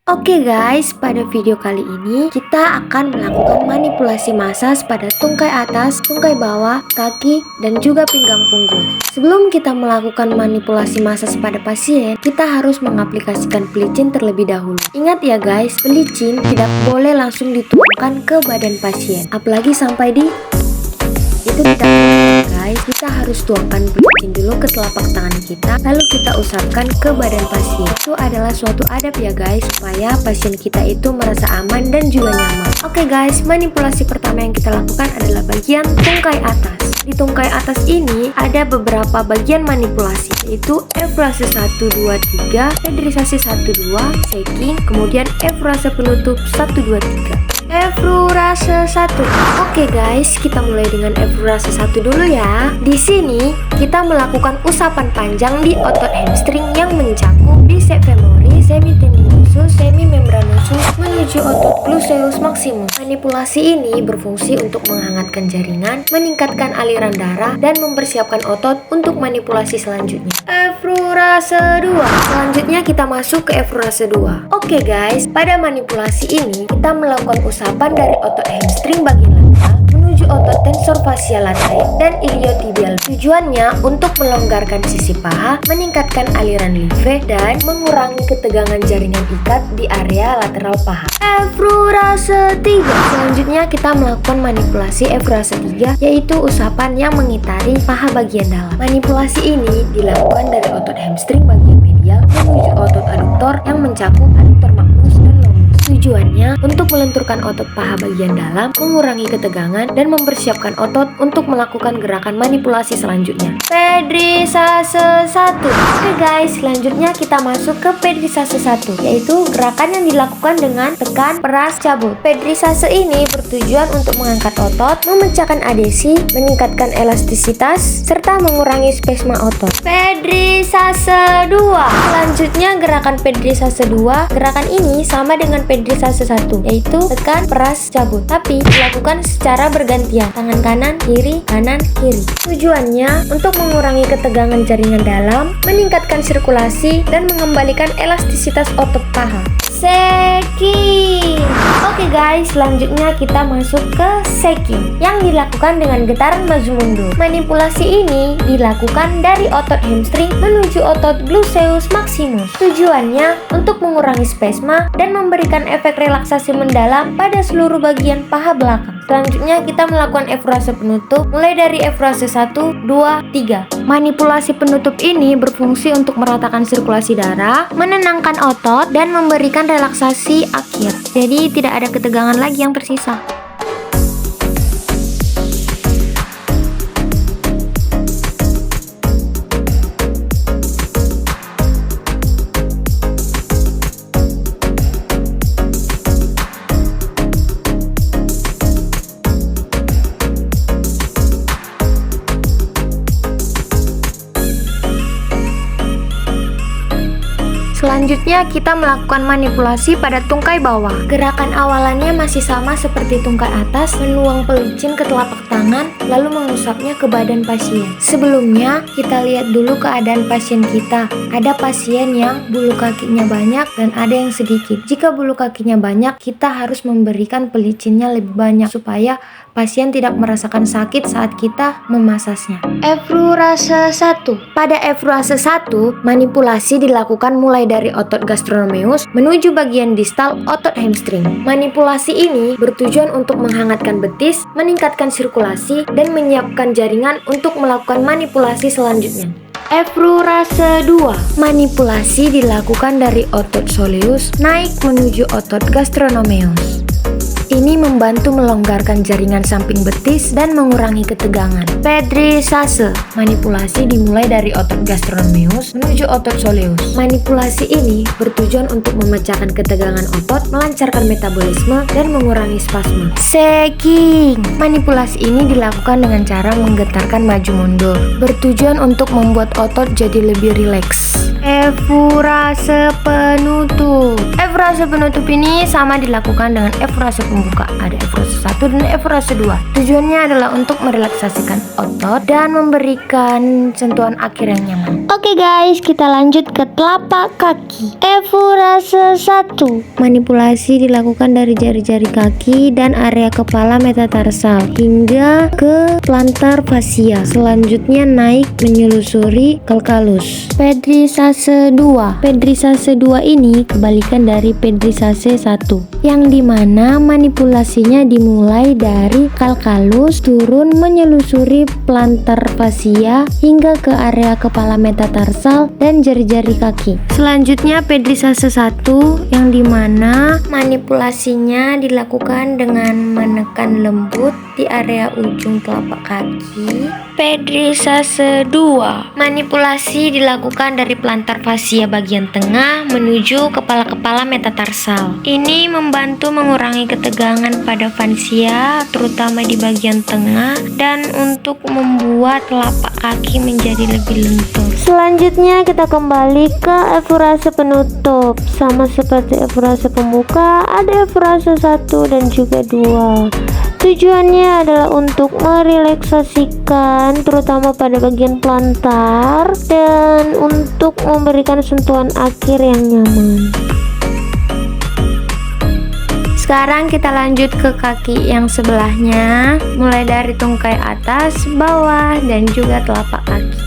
Oke guys, pada video kali ini kita akan melakukan manipulasi masas pada tungkai atas, tungkai bawah, kaki, dan juga pinggang punggung. Sebelum kita melakukan manipulasi masas pada pasien, kita harus mengaplikasikan pelicin terlebih dahulu. Ingat ya guys, pelicin tidak boleh langsung dituangkan ke badan pasien, apalagi sampai di itu tidak boleh guys. Kita harus tuangkan pelicin dulu ke telapak tangan kita, lalu kita usapkan ke badan pasien. Itu adalah suatu adab ya guys, supaya pasien kita itu merasa aman dan juga nyaman. Oke guys, manipulasi pertama yang kita lakukan adalah bagian tungkai atas. Di tungkai atas ini ada beberapa bagian manipulasi, yaitu efrase 1, 2, 3, pedrisasi 1, 2, shaking, kemudian efrase penutup 1, 2, 3. Efrase 1. Oke guys, kita mulai dengan efrase 1 dulu ya. Di sini kita melakukan usapan panjang di otot hamstring yang mencakup bicep femoris, semitendinosus, semimembranosus menuju otot gluteus maximus. Manipulasi ini berfungsi untuk menghangatkan jaringan, meningkatkan aliran darah, dan mempersiapkan otot untuk manipulasi selanjutnya. Efrase 2. Selanjutnya kita masuk ke efrase 2. Oke guys, pada manipulasi ini kita melakukan usapan dari otot hamstring bagian lateral menuju otot tensor fasial latae dan iliotibial. Tujuannya untuk melonggarkan sisi paha, meningkatkan aliran limfe, dan mengurangi ketegangan jaringan ikat di area lateral paha. Efrase 3. Selanjutnya kita melakukan manipulasi efrase 3, yaitu usapan yang mengitari paha bagian dalam. Manipulasi ini dilakukan dari otot hamstring bagian medial menuju otot aduktor yang mencakup aduktor magnus dan longus. Tujuannya untuk melenturkan otot paha bagian dalam, mengurangi ketegangan, dan mempersiapkan otot untuk melakukan gerakan manipulasi selanjutnya. Pedrisase 1. Oke guys, selanjutnya kita masuk ke pedrisase 1, yaitu gerakan yang dilakukan dengan tekan, peras, cabut. Pedrisase ini bertujuan untuk mengangkat otot, memecahkan adesi, meningkatkan elastisitas, serta mengurangi spasma otot. Pedrisase 2. Selanjutnya gerakan pedrisase 2. Gerakan ini sama dengan pedrisase 1, yaitu tekan, peras, cabut, tapi dilakukan secara bergantian, tangan kanan, kiri, kanan, kiri. Tujuannya untuk mengurangi ketegangan jaringan dalam, meningkatkan sirkulasi, dan mengembalikan elastisitas otot paha. Shaking. Oke guys, selanjutnya kita masuk ke shaking yang dilakukan dengan getaran maju mundur. Manipulasi ini dilakukan dari otot hamstring menuju otot gluteus maximus. Tujuannya untuk mengurangi spasma dan memberikan efek relaksasi mendalam pada seluruh bagian paha belakang. Selanjutnya kita melakukan efrase penutup mulai dari efrase 1, 2, 3. Manipulasi penutup ini berfungsi untuk meratakan sirkulasi darah, menenangkan otot, dan memberikan relaksasi akhir. Jadi tidak ada ketegangan lagi yang tersisa. Selanjutnya kita melakukan manipulasi pada tungkai bawah. Gerakan awalannya masih sama seperti tungkai atas, menuang pelicin ke telapak tangan lalu mengusapnya ke badan pasien. Sebelumnya kita lihat dulu keadaan pasien kita. Ada pasien yang bulu kakinya banyak dan ada yang sedikit. Jika bulu kakinya banyak, kita harus memberikan pelicinnya lebih banyak supaya pasien tidak merasakan sakit saat kita memasasnya. Efrase 1. Pada efrase 1, manipulasi dilakukan mulai dari otot gastrocnemius menuju bagian distal otot hamstring. Manipulasi ini bertujuan untuk menghangatkan betis, meningkatkan sirkulasi, dan menyiapkan jaringan untuk melakukan manipulasi selanjutnya. Efrase 2. Manipulasi dilakukan dari otot soleus naik menuju otot gastrocnemius. Ini membantu melonggarkan jaringan samping betis dan mengurangi ketegangan. Pedrisase. Manipulasi dimulai dari otot gastrocnemius menuju otot soleus. Manipulasi ini bertujuan untuk memecahkan ketegangan otot, melancarkan metabolisme, dan mengurangi spasma. Shaking. Manipulasi ini dilakukan dengan cara menggetarkan maju mundur, bertujuan untuk membuat otot jadi lebih rileks. Efurase penutup. Efurase penutup ini sama dilakukan dengan efurase pembuka. Ada efurase 1 dan efurase 2. Tujuannya adalah untuk merelaksasikan otot dan memberikan sentuhan akhir yang nyaman. Oke guys, kita lanjut ke telapak kaki. Efurase 1. Manipulasi dilakukan dari jari-jari kaki dan area kepala metatarsal hingga ke plantar fascia. Selanjutnya naik menyelusuri kalkalus. Pedrisase 2. Pedrisase 2 ini kebalikan dari pedrisase 1, yang dimana manipulasinya dimulai dari kalkalus turun menyelusuri plantar fascia hingga ke area kepala metatarsal dan jari-jari kaki. Selanjutnya pedrisase 1, yang dimana manipulasinya dilakukan dengan menekan lembut di area ujung telapak kaki. Pedrisase 2. Manipulasi dilakukan dari plantar fascia bagian tengah menuju kepala-kepala metatarsal. Ini membantu mengurangi ketegangan pada fascia terutama di bagian tengah dan untuk membuat telapak kaki menjadi lebih lentur. Selanjutnya kita kembali ke efurase penutup. Sama seperti efurase pembuka, ada efurase 1 dan juga 2. Tujuannya adalah untuk merelaksasikan terutama pada bagian plantar dan untuk memberikan sentuhan akhir yang nyaman. Sekarang kita lanjut ke kaki yang sebelahnya, mulai dari tungkai atas, bawah, dan juga telapak kaki.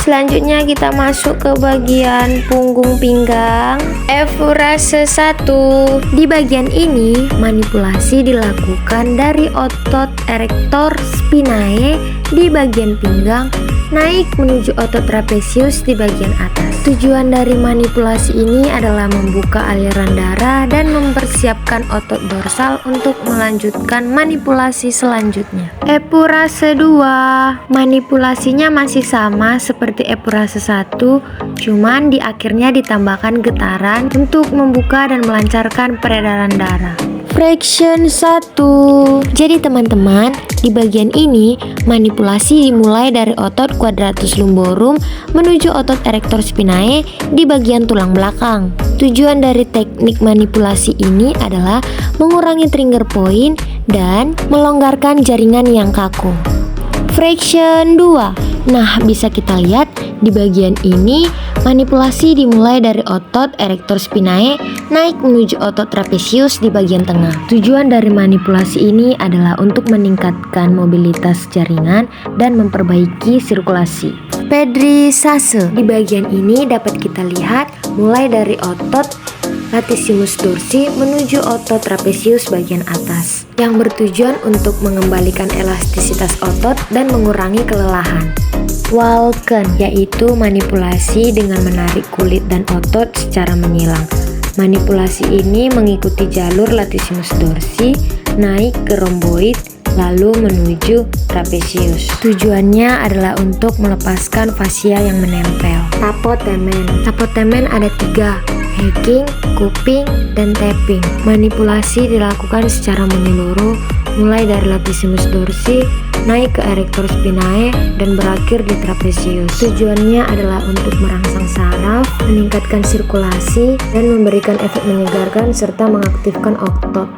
Selanjutnya kita masuk ke bagian punggung pinggang. Efurase 1. Di bagian ini manipulasi dilakukan dari otot erector spinae di bagian pinggang naik menuju otot trapesius di bagian atas. Tujuan dari manipulasi ini adalah membuka aliran darah dan mempersiapkan otot dorsal untuk melanjutkan manipulasi selanjutnya. Efurase 2. Manipulasinya masih sama seperti efurase 1, cuman di akhirnya ditambahkan getaran untuk membuka dan melancarkan peredaran darah. Flexion 1. Jadi teman-teman, di bagian ini manipulasi dimulai dari otot quadratus lumborum menuju otot erector spinae di bagian tulang belakang. Tujuan dari teknik manipulasi ini adalah mengurangi trigger point dan melonggarkan jaringan yang kaku. Flexion 2. Nah, bisa kita lihat di bagian ini manipulasi dimulai dari otot erector spinae naik menuju otot trapesius di bagian tengah. Tujuan dari manipulasi ini adalah untuk meningkatkan mobilitas jaringan dan memperbaiki sirkulasi. Pedrisase. Di bagian ini dapat kita lihat mulai dari otot latissimus dorsi menuju otot trapesius bagian atas, yang bertujuan untuk mengembalikan elastisitas otot dan mengurangi kelelahan. Walken, yaitu manipulasi dengan menarik kulit dan otot secara menyilang. Manipulasi ini mengikuti jalur latissimus dorsi naik ke rhomboid lalu menuju trapesius. Tujuannya adalah untuk melepaskan fascia yang menempel. Tapotemen. Tapotemen ada 3, hacking, cupping, dan tapping. Manipulasi dilakukan secara menyeluruh mulai dari latissimus dorsi naik ke erector spinae dan berakhir di trapesius. Tujuannya adalah untuk merangsang saraf, meningkatkan sirkulasi, dan memberikan efek menyegarkan serta mengaktifkan otot.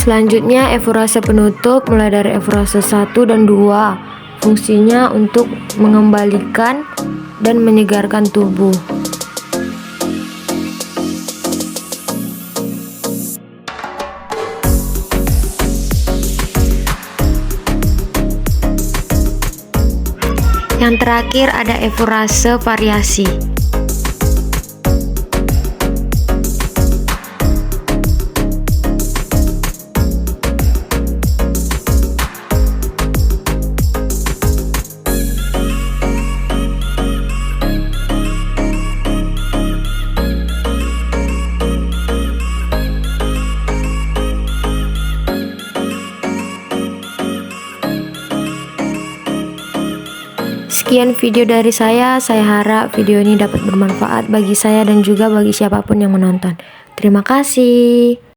Selanjutnya efurase penutup mulai dari efurase 1 dan 2. Fungsinya untuk mengembalikan dan menyegarkan tubuh. Yang terakhir ada efurase variasi. Sekian video dari saya harap video ini dapat bermanfaat bagi saya dan juga bagi siapapun yang menonton. Terima kasih.